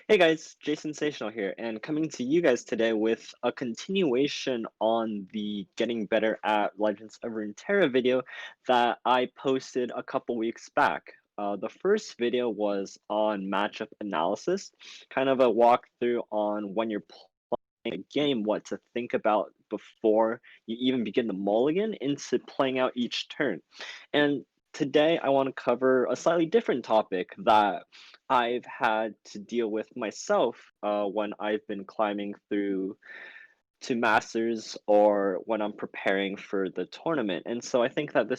Hey guys, Jason Sensational here, and coming to you guys today with a continuation on the Getting Better at Legends of Runeterra video that I posted a couple weeks back. The first video was on matchup analysis, kind of a walkthrough on when you're playing a game, what to think about before you even begin the mulligan into playing out each turn. And today I want to cover a slightly different topic that I've had to deal with myself when I've been climbing through to masters or when I'm preparing for the tournament. And so I think that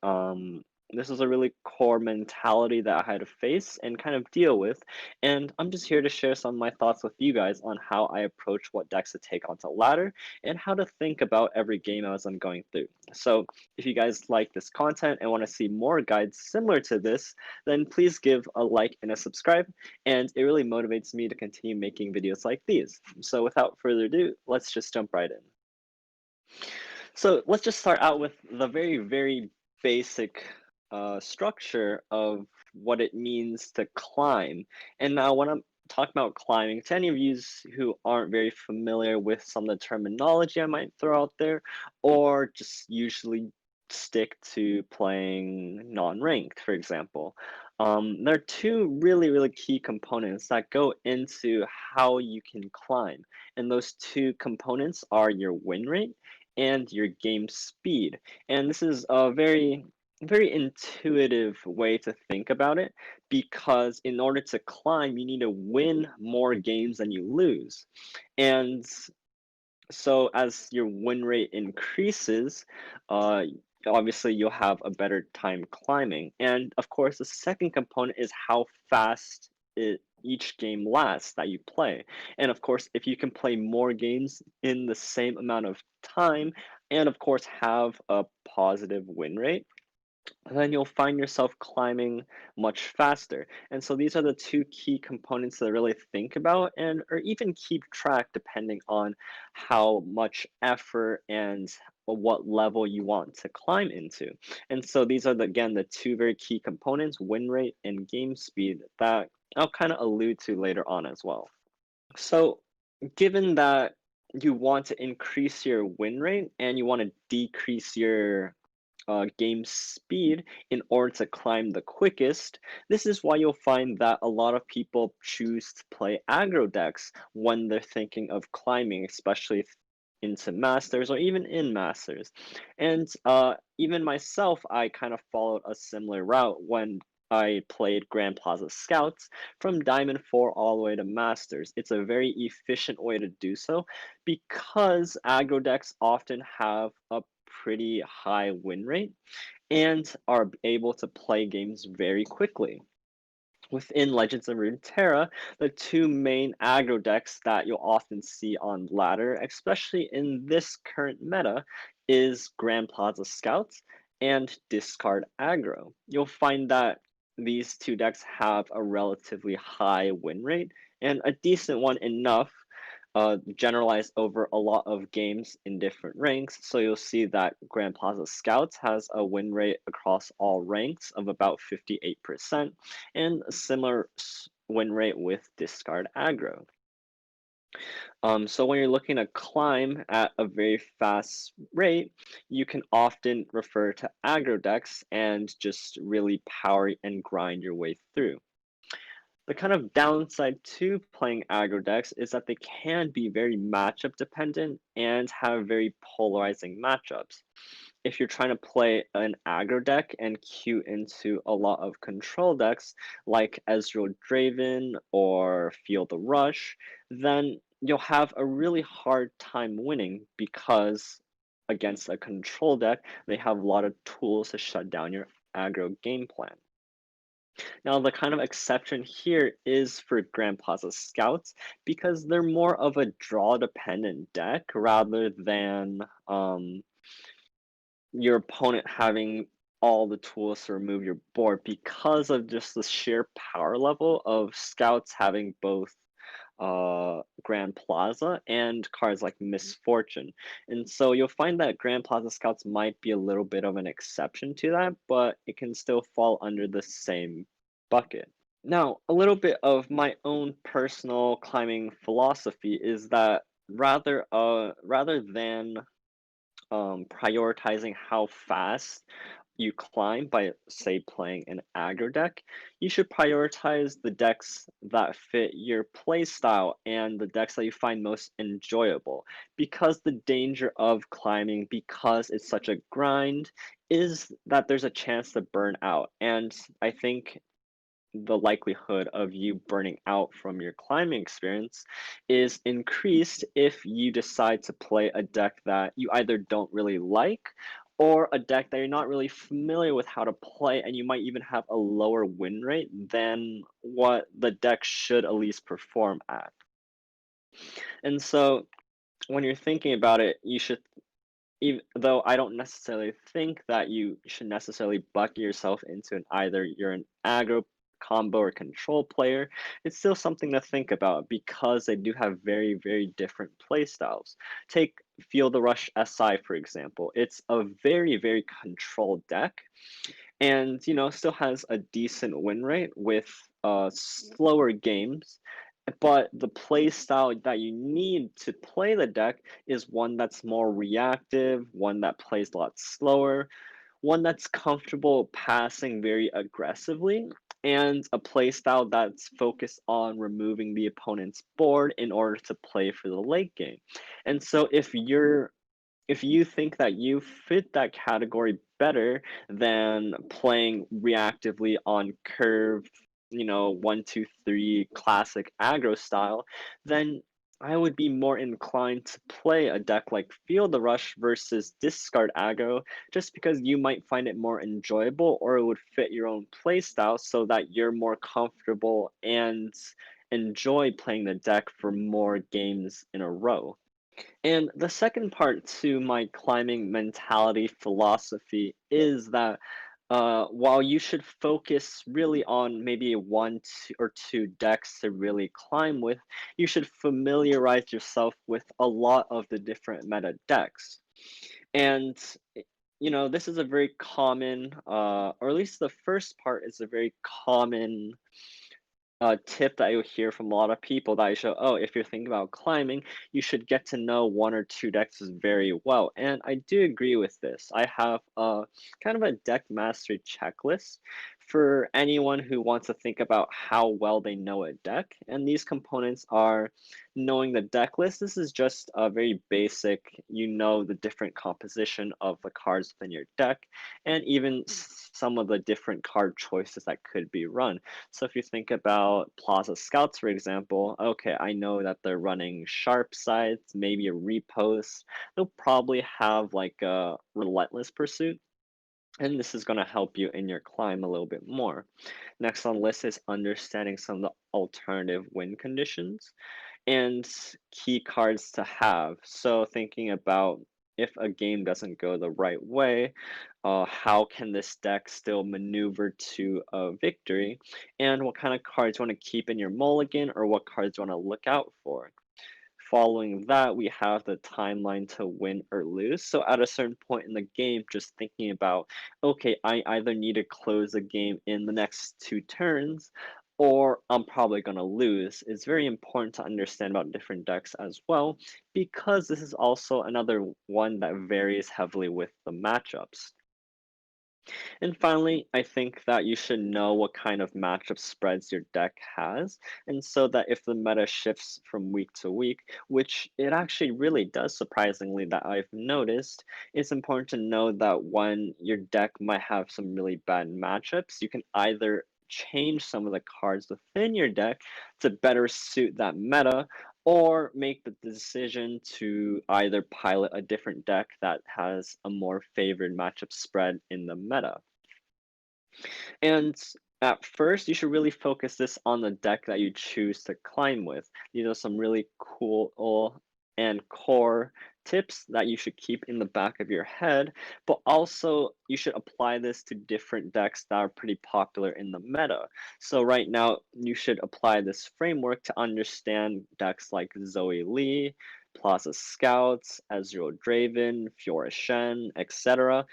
um, this was a really core mentality that I had to face and kind of deal with. And I'm just here to share some of my thoughts with you guys on how I approach what decks to take onto ladder and how to think about every game as I'm going through. So if you guys like this content and want to see more guides similar to this, then please give a like and a subscribe, and it really motivates me to continue making videos like these. So without further ado, let's just jump right in. So let's just start out with the very basic structure of what it means to climb. And now when I'm talking about climbing, to any of you who aren't very familiar with some of the terminology I might throw out there, or just usually stick to playing non-ranked, for example. There are two really key components that go into how you can climb. And those two components are your win rate and your game speed. And this is a very intuitive way to think about it, because in order to climb, you need to win more games than you lose. And so as your win rate increases, uh, obviously you'll have a better time climbing. And of course, the second component is how fast each game lasts that you play. And of course, if you can play more games in the same amount of time, and of course have a positive win rate, then you'll find yourself climbing much faster. And so these are the two key components to really think about and or even keep track depending on how much effort and what level you want to climb into. And so these are again the two very key components, win rate and game speed, that I'll kind of allude to later on as well. So given that you want to increase your win rate and you want to decrease your game speed in order to climb the quickest. This is why you'll find that a lot of people choose to play aggro decks when they're thinking of climbing, especially into masters or even in masters. And even myself, I kind of followed a similar route when I played Grand Plaza Scouts from Diamond 4 all the way to Masters. It's a very efficient way to do so because aggro decks often have a pretty high win rate and are able to play games very quickly. Within Legends of Runeterra, the two main aggro decks that you'll often see on ladder, especially in this current meta, is Grand Plaza Scouts and Discard Aggro. You'll find that these two decks have a relatively high win rate and a decent one enough generalized over a lot of games in different ranks. So you'll see that Grand Plaza Scouts has a win rate across all ranks of about 58% and a similar win rate with Discard Aggro. So when you're looking to climb at a very fast rate, you can often refer to aggro decks and just really power and grind your way through. The kind of downside to playing aggro decks is that they can be very matchup dependent and have very polarizing matchups. If you're trying to play an aggro deck and queue into a lot of control decks like Ezreal Draven or Feel the Rush, then you'll have a really hard time winning because against a control deck, they have a lot of tools to shut down your aggro game plan. Now, the kind of exception here is for Grand Plaza Scouts because they're more of a draw dependent deck rather than your opponent having all the tools to remove your board, because of just the sheer power level of Scouts having both Grand Plaza and cards like Misfortune. And so you'll find that Grand Plaza Scouts might be a little bit of an exception to that, but it can still fall under the same bucket. Now, a little bit of my own personal climbing philosophy is that rather than prioritizing how fast you climb by, say, playing an aggro deck, you should prioritize the decks that fit your play style and the decks that you find most enjoyable. Because the danger of climbing, because it's such a grind, is that there's a chance to burn out. And I think the likelihood of you burning out from your climbing experience is increased if you decide to play a deck that you either don't really like or a deck that you're not really familiar with how to play, and you might even have a lower win rate than what the deck should at least perform at. And so when you're thinking about it, you should, even though I don't necessarily think that you should necessarily bucket yourself into either you're an aggro combo or control player, it's still something to think about because they do have very, very different play styles. Take Feel the Rush SI, for example. It's a very, very controlled deck and still has a decent win rate with slower games, but the play style that you need to play the deck is one that's more reactive, one that plays a lot slower, one that's comfortable passing very aggressively, and a play style that's focused on removing the opponent's board in order to play for the late game. And so if you think that you fit that category better than playing reactively on curve, 1, 2, 3 classic aggro style, then I would be more inclined to play a deck like Feel the Rush versus discard aggro, just because you might find it more enjoyable or it would fit your own play style so that you're more comfortable and enjoy playing the deck for more games in a row. And the second part to my climbing mentality philosophy is that while you should focus really on maybe or two decks to really climb with, you should familiarize yourself with a lot of the different meta decks. And this is a very common, or at least the first part is a very common tip that you'll hear from a lot of people that I show, oh, if you're thinking about climbing, you should get to know one or two decks very well. And I do agree with this. I have a kind of a deck mastery checklist for anyone who wants to think about how well they know a deck. And these components are knowing the deck list. This is just a very basic, the different composition of the cards within your deck, and even some of the different card choices that could be run. So if you think about Plaza Scouts, for example, okay, I know that they're running sharp sides, maybe a repost. They'll probably have like a relentless pursuit, and this is going to help you in your climb a little bit more. Next on the list is understanding some of the alternative win conditions and key cards to have. So thinking about if a game doesn't go the right way, how can this deck still maneuver to a victory? And what kind of cards you want to keep in your mulligan or what cards you want to look out for? Following that, we have the timeline to win or lose. So at a certain point in the game, just thinking about, okay, I either need to close the game in the next 2 turns, or I'm probably going to lose. It's very important to understand about different decks as well, because this is also another one that varies heavily with the matchups. And finally, I think that you should know what kind of matchup spreads your deck has, and so that if the meta shifts from week to week, which it actually really does surprisingly that I've noticed, it's important to know that when your deck might have some really bad matchups, you can either change some of the cards within your deck to better suit that meta, or make the decision to either pilot a different deck that has a more favored matchup spread in the meta. And at first, you should really focus this on the deck that you choose to climb with. These are some really cool and core tips that you should keep in the back of your head, but also you should apply this to different decks that are pretty popular in the meta. So right now, you should apply this framework to understand decks like Zoe Lee, Plaza Scouts, Ezreal Draven, Fiora Shen, etc.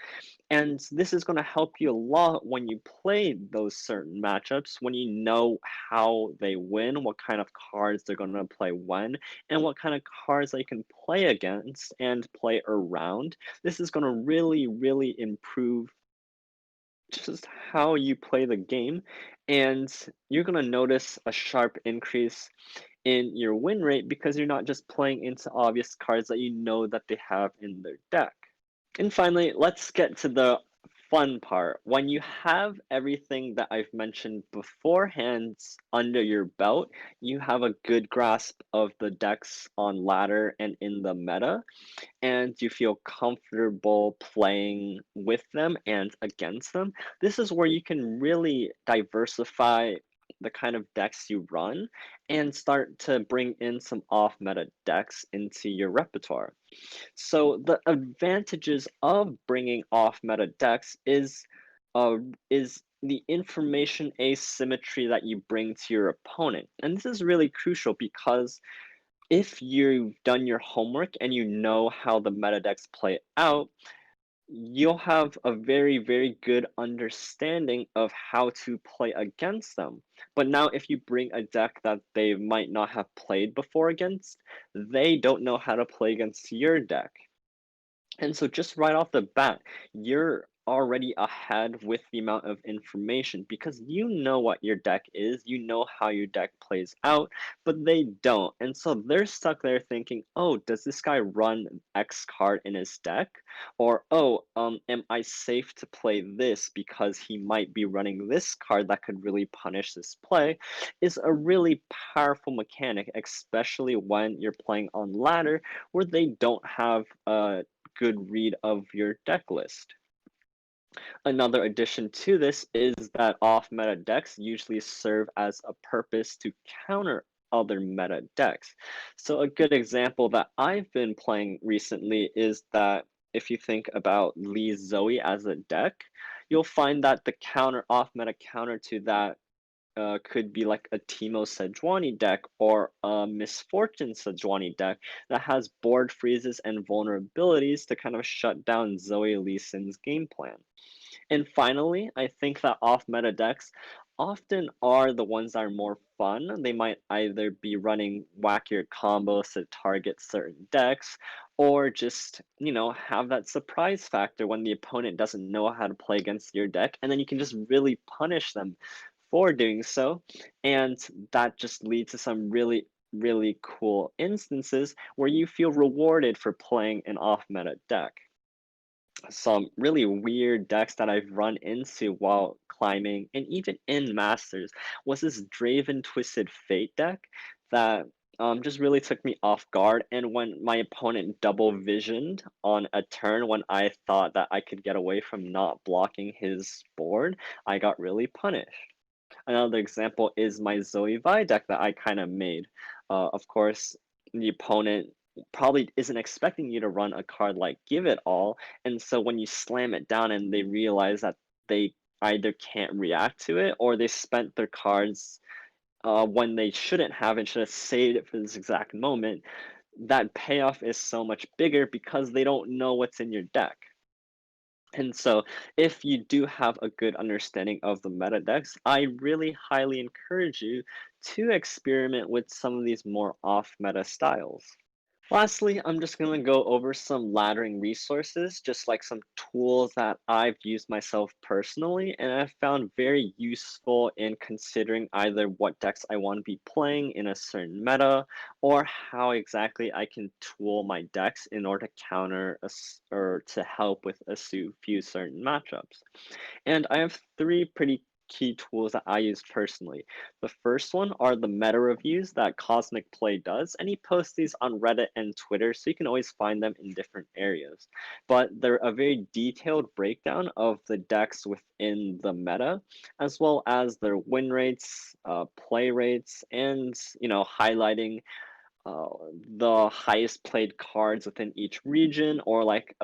And this is going to help you a lot when you play those certain matchups, when you know how they win, what kind of cards they're going to play when, and what kind of cards they can play against and play around. This is going to really, really improve just how you play the game, and you're going to notice a sharp increase in your win rate because you're not just playing into obvious cards that you know that they have in their deck. And finally, let's get to the fun part. When you have everything that I've mentioned beforehand under your belt, you have a good grasp of the decks on ladder and in the meta, and you feel comfortable playing with them and against them. This is where you can really diversify the kind of decks you run and start to bring in some off meta decks into your repertoire. So the advantages of bringing off meta decks uh, is the information asymmetry that you bring to your opponent. And this is really crucial because if you've done your homework and you know how the meta decks play out, you'll have a very, very good understanding of how to play against them. But now, if you bring a deck that they might not have played before against, they don't know how to play against your deck. And so just right off the bat, you're already ahead with the amount of information because you know what your deck is, you know how your deck plays out, but they don't. And so they're stuck there thinking, oh, does this guy run X card in his deck? Or, oh, am I safe to play this because he might be running this card that could really punish this play? Is a really powerful mechanic, especially when you're playing on ladder where they don't have a good read of your deck list. Another addition to this is that off meta decks usually serve as a purpose to counter other meta decks. So a good example that I've been playing recently is that if you think about Lee Zoe as a deck, you'll find that the counter off meta counter to that could be like a Timo Sejuani deck or a Misfortune Sejuani deck that has board freezes and vulnerabilities to kind of shut down Zoe Lee Sin's game plan. And finally, I think that off meta decks often are the ones that are more fun. They might either be running wackier combos to target certain decks, or just, have that surprise factor when the opponent doesn't know how to play against your deck, and then you can just really punish them for doing so. And that just leads to some really, really cool instances where you feel rewarded for playing an off meta deck. Some really weird decks that I've run into while climbing and even in Masters was this Draven Twisted Fate deck that just really took me off guard. And when my opponent double visioned on a turn when I thought that I could get away from not blocking his board, I got really punished. Another example is my Zoe Vi deck that I kind of made. Of course, the opponent probably isn't expecting you to run a card like Give It All, and so when you slam it down and they realize that they either can't react to it or they spent their cards when they shouldn't have and should have saved it for this exact moment, that payoff is so much bigger because they don't know what's in your deck. And so, if you do have a good understanding of the meta decks, I really highly encourage you to experiment with some of these more off meta styles. Lastly, I'm just going to go over some laddering resources, just like some tools that I've used myself personally, and I've found very useful in considering either what decks I want to be playing in a certain meta, or how exactly I can tool my decks in order to counter or to help with a few certain matchups. And I have three pretty key tools that I use personally. The first one are the meta reviews that Cosmic Play does, and he posts these on Reddit and Twitter, so you can always find them in different areas. But they're a very detailed breakdown of the decks within the meta, as well as their win rates, play rates, and highlighting uh, the highest played cards within each region, or like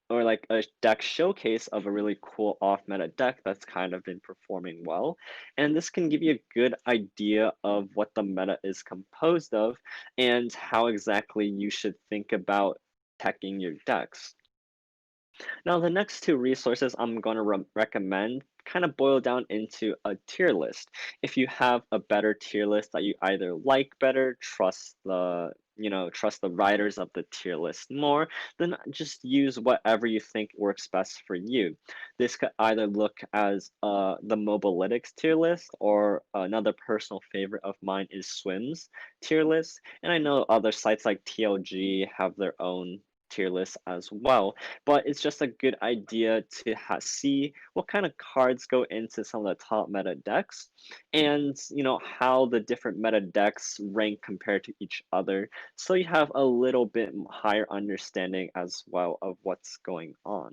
or like a deck showcase of a really cool off meta deck that's kind of been performing well. And this can give you a good idea of what the meta is composed of and how exactly you should think about teching your decks. Now, the next two resources I'm going to recommend kind of boil down into a tier list. If you have a better tier list that you either like better, trust the writers of the tier list more, then just use whatever you think works best for you. This could either look as the Mobalytics tier list, or another personal favorite of mine is Swim's tier list. And I know other sites like TLG have their own tier list as well, but it's just a good idea to see what kind of cards go into some of the top meta decks, and how the different meta decks rank compared to each other, so you have a little bit higher understanding as well of what's going on.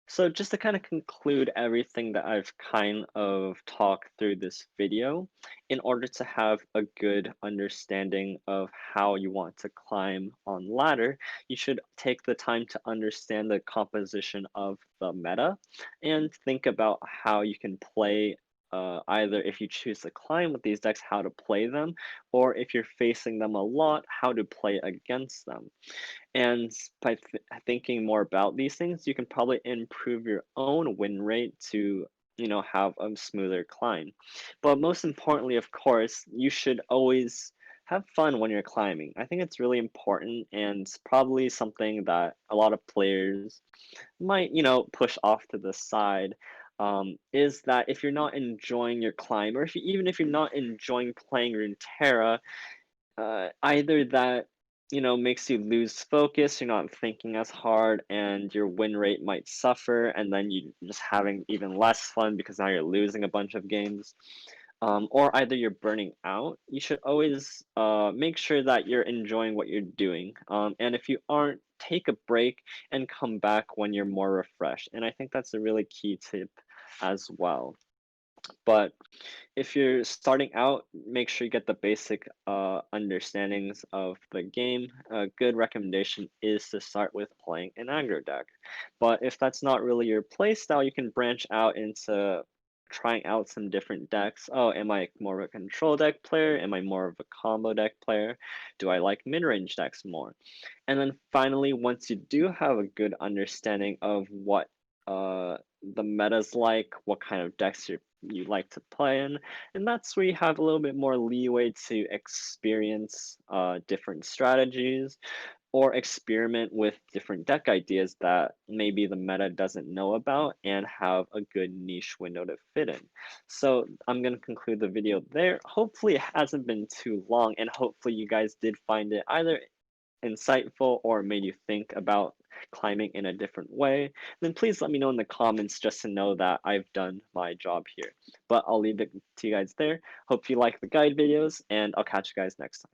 So just to kind of conclude everything that I've kind of talked through this video, in order to have a good understanding of how you want to climb on ladder, you should take the time to understand the composition of the meta and think about how you can play, either if you choose to climb with these decks, how to play them, or if you're facing them a lot, how to play against them. And by thinking more about these things, you can probably improve your own win rate to, have a smoother climb. But most importantly, of course, you should always have fun when you're climbing. I think it's really important, and probably something that a lot of players might, push off to the side. Is that if you're not enjoying your climb, or even if you're not enjoying playing RuneTerra, either that, makes you lose focus, you're not thinking as hard, and your win rate might suffer, and then you just having even less fun because now you're losing a bunch of games. Or either you're burning out. You should always make sure that you're enjoying what you're doing. And if you aren't, take a break and come back when you're more refreshed. And I think that's a really key tip as well. But if you're starting out, make sure you get the basic understandings of the game. A good recommendation is to start with playing an aggro deck. But if that's not really your play style, you can branch out into trying out some different decks. Oh, am I more of a control deck player? Am I more of a combo deck player? Do I like mid-range decks more? And then finally, once you do have a good understanding of what the meta's like, what kind of decks you like to play in, and that's where you have a little bit more leeway to experience different strategies, or experiment with different deck ideas that maybe the meta doesn't know about and have a good niche window to fit in. So I'm going to conclude the video there. Hopefully it hasn't been too long, and hopefully you guys did find it either insightful or made you think about climbing in a different way, then please let me know in the comments just to know that I've done my job here. But I'll leave it to you guys there. Hope you like the guide videos, and I'll catch you guys next time.